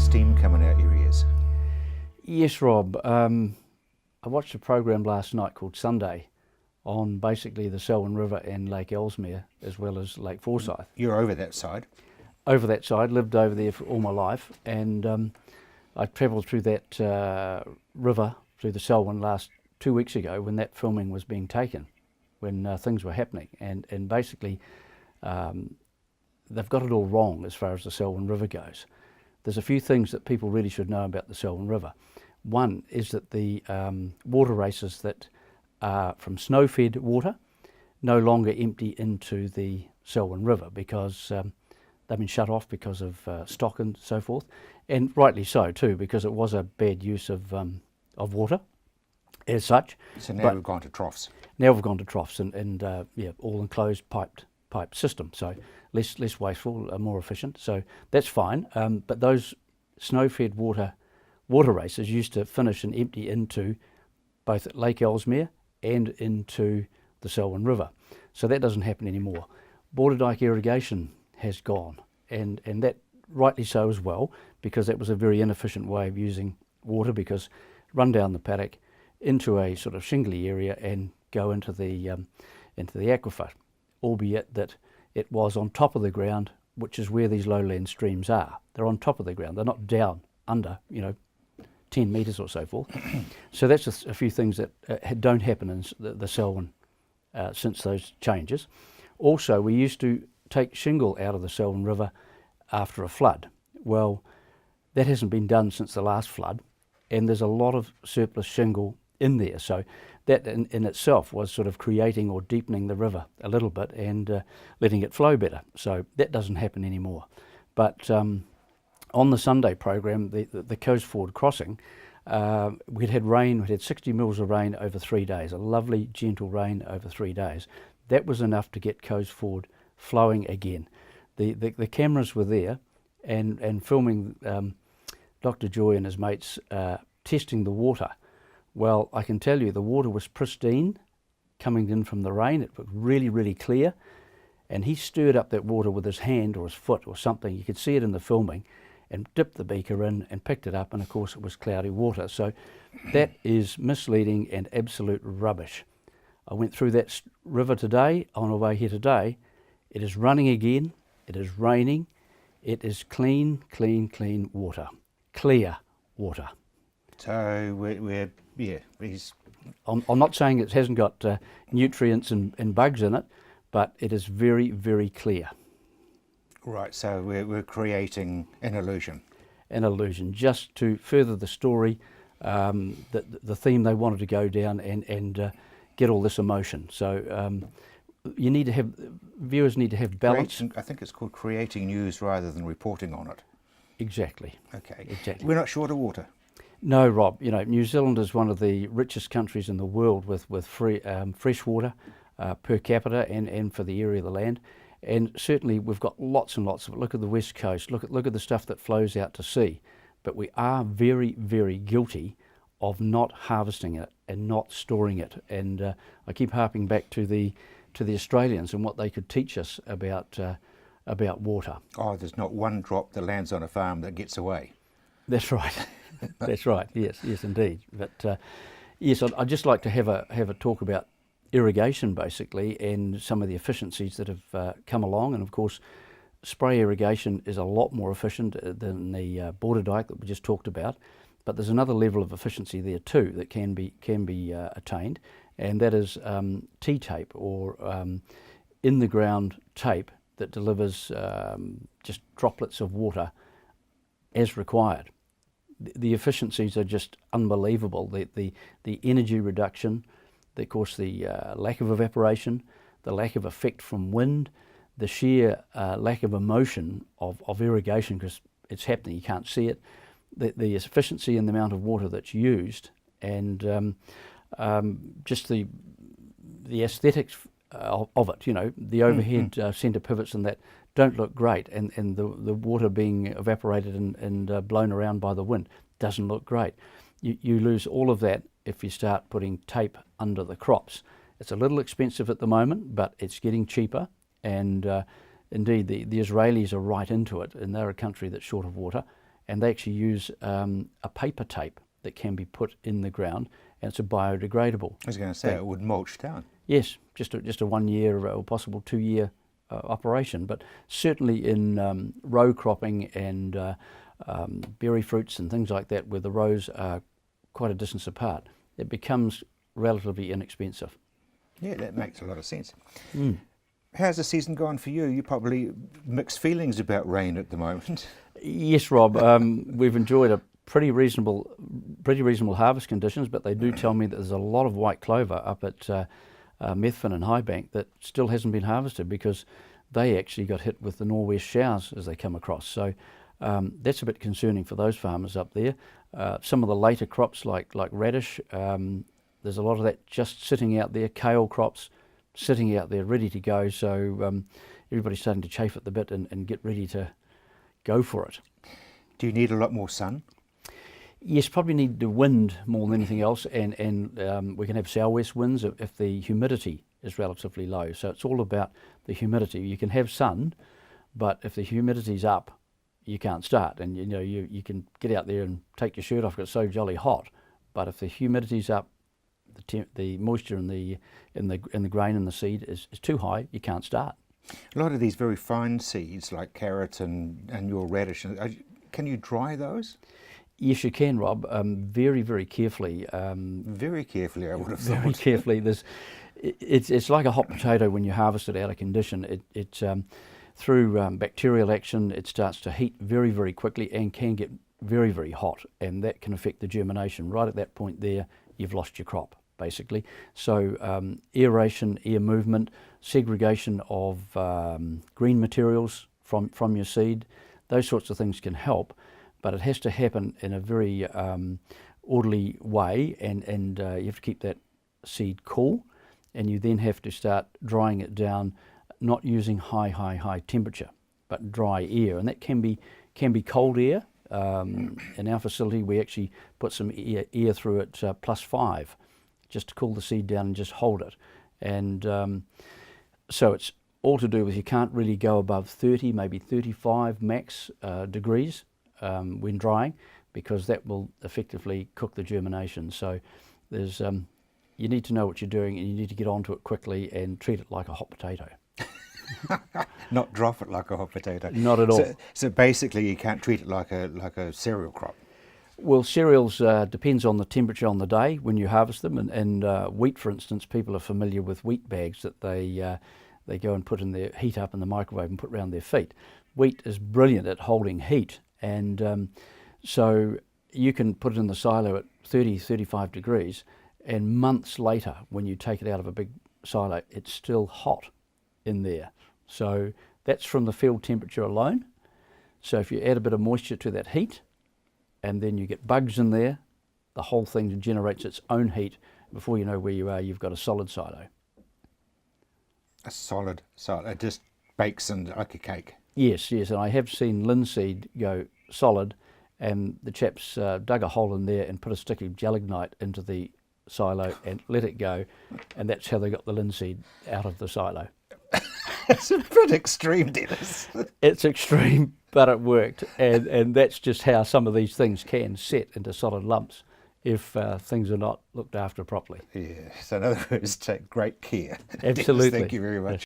steam coming out your ears? Yes, Rob. I watched a program last night called Sunday on basically the Selwyn River and Lake Ellesmere, as well as Lake Forsyth. You're over that side. Over that side, lived over there for all my life, and I travelled through that river, through the Selwyn, last 2 weeks ago when that filming was being taken, when things were happening, and basically they've got it all wrong as far as the Selwyn River goes. There's a few things that people really should know about the Selwyn River. One is that the water races that are from snow-fed water no longer empty into the Selwyn River because they've been shut off because of stock and so forth, and rightly so too, because it was a bad use of water as such. So now we've gone to troughs. Now we've gone to troughs and yeah, all enclosed pipe system, so less wasteful, more efficient. So that's fine. But those snow-fed water races used to finish and empty into both Lake Ellesmere and into the Selwyn River. So that doesn't happen anymore. Border dike irrigation has gone, and that rightly so as well, because that was a very inefficient way of using water, because run down the paddock into a sort of shingly area and go into the aquifer, albeit that it was on top of the ground, which is where these lowland streams are. They're on top of the ground. They're not down under, 10 metres or so forth. So that's a few things that don't happen in the Selwyn since those changes. Also, we used to take shingle out of the Selwyn River after a flood. Well, that hasn't been done since the last flood, and there's a lot of surplus shingle in there. So that in itself was sort of creating or deepening the river a little bit and letting it flow better. So that doesn't happen anymore. But on the Sunday program, the Coast Ford crossing, we'd had rain. We'd had 60 mils of rain over 3 days, a lovely gentle rain over 3 days. That was enough to get Coast Ford flowing again. The cameras were there and filming Dr. Joy and his mates testing the water. Well, I can tell you the water was pristine coming in from the rain. It was really, really clear, and he stirred up that water with his hand or his foot or something. You could see it in the filming, and dipped the beaker in and picked it up, and of course it was cloudy water. So that is misleading and absolute rubbish. I went through that river today, on our way here today. It is running again, it is raining, it is clean, clean, clean water. Clear water. So I'm not saying it hasn't got nutrients and bugs in it, but it is very, very clear. Right, so we're creating an illusion. An illusion, just to further the story, the theme they wanted to go down and get all this emotion. So you need to have, viewers need to have balance. I think it's called creating news rather than reporting on it. Exactly. Okay. Exactly. We're not short of water. No, Rob. New Zealand is one of the richest countries in the world with fresh water per capita and for the area of the land. And certainly we've got lots and lots of it. Look at the west coast. Look at the stuff that flows out to sea. But we are very, very guilty of not harvesting it and not storing it. And I keep harping back to the Australians and what they could teach us about water. Oh, there's not one drop that lands on a farm that gets away. That's right. That's right. Yes, indeed. But yes, I'd just like to have a talk about irrigation basically, and some of the efficiencies that have come along. And of course, spray irrigation is a lot more efficient than the border dike that we just talked about. But there's another level of efficiency there too that can be attained, and that is T-tape, or in the ground tape that delivers just droplets of water as required. The efficiencies are just unbelievable. The energy reduction, of course the lack of evaporation, the lack of effect from wind, the sheer lack of emotion of irrigation, because it's happening, you can't see it, the efficiency in the amount of water that's used, and just the aesthetics of it, the overhead centre pivots and that don't look great, and the water being evaporated and blown around by the wind doesn't look great. You lose all of that if you start putting tape under the crops. It's a little expensive at the moment, but it's getting cheaper, and indeed the Israelis are right into it, and they're a country that's short of water, and they actually use a paper tape that can be put in the ground, and it's a biodegradable. I was going to say it would mulch down. Yes, just a 1 year or possible 2 year operation, but certainly in row cropping and berry fruits and things like that, where the rows are quite a distance apart, it becomes relatively inexpensive. Yeah, that makes a lot of sense. How's the season gone for you? You probably mixed feelings about rain at the moment. Yes, Rob. We've enjoyed a pretty reasonable harvest conditions, but they do tell me that there's a lot of white clover up at Methven and Highbank that still hasn't been harvested because they actually got hit with the nor'west showers as they come across. So that's a bit concerning for those farmers up there. Some of the later crops like radish, there's a lot of that just sitting out there. Kale crops sitting out there ready to go. So everybody's starting to chafe at the bit and get ready to go for it. Do you need a lot more sun? Yes, probably need the wind more than anything else, and we can have southwest winds if the humidity is relatively low. So it's all about the humidity. You can have sun, but if the humidity's up, you can't start. And you can get out there and take your shirt off because it's so jolly hot. But if the humidity's up, the moisture in the grain and the seed is too high, you can't start. A lot of these very fine seeds like carrot and your radish, can you dry those? Yes, you can, Rob. Very, very carefully. Very carefully, I would have thought. Very carefully. It's like a hot potato when you harvest it out of condition. It through bacterial action, it starts to heat very, very quickly and can get very, very hot, and that can affect the germination. Right at that point there, you've lost your crop, basically. So aeration, air movement, segregation of green materials from your seed, those sorts of things can help. But it has to happen in a very orderly way, and you have to keep that seed cool, and you then have to start drying it down, not using high temperature, but dry air, and that can be cold air. In our facility, we actually put some air through it +5, just to cool the seed down and just hold it. And so it's all to do with you can't really go above 30, maybe 35 max degrees when drying, because that will effectively cook the germination. So there's you need to know what you're doing, and you need to get onto it quickly and treat it like a hot potato. Not drop it like a hot potato. Not at all. So basically, you can't treat it like a cereal crop. Well, cereals depends on the temperature on the day when you harvest them, and wheat, for instance, people are familiar with wheat bags that they go and put in their heat up in the microwave and put around their feet. Wheat is brilliant at holding heat, and so you can put it in the silo at 30, 35 degrees, and months later, when you take it out of a big silo, it's still hot in there. So that's from the field temperature alone. So if you add a bit of moisture to that heat, and then you get bugs in there, the whole thing generates its own heat. Before you know where you are, you've got a solid silo. A solid silo, it just bakes in like a cake. Yes, and I have seen linseed go solid, and the chaps dug a hole in there and put a stick of gelignite into the silo and let it go, and that's how they got the linseed out of the silo. It's a bit extreme, Dennis. It's extreme, but it worked, and that's just how some of these things can set into solid lumps if things are not looked after properly. Yeah, so in other words, take great care. Absolutely. Dennis, thank you very much.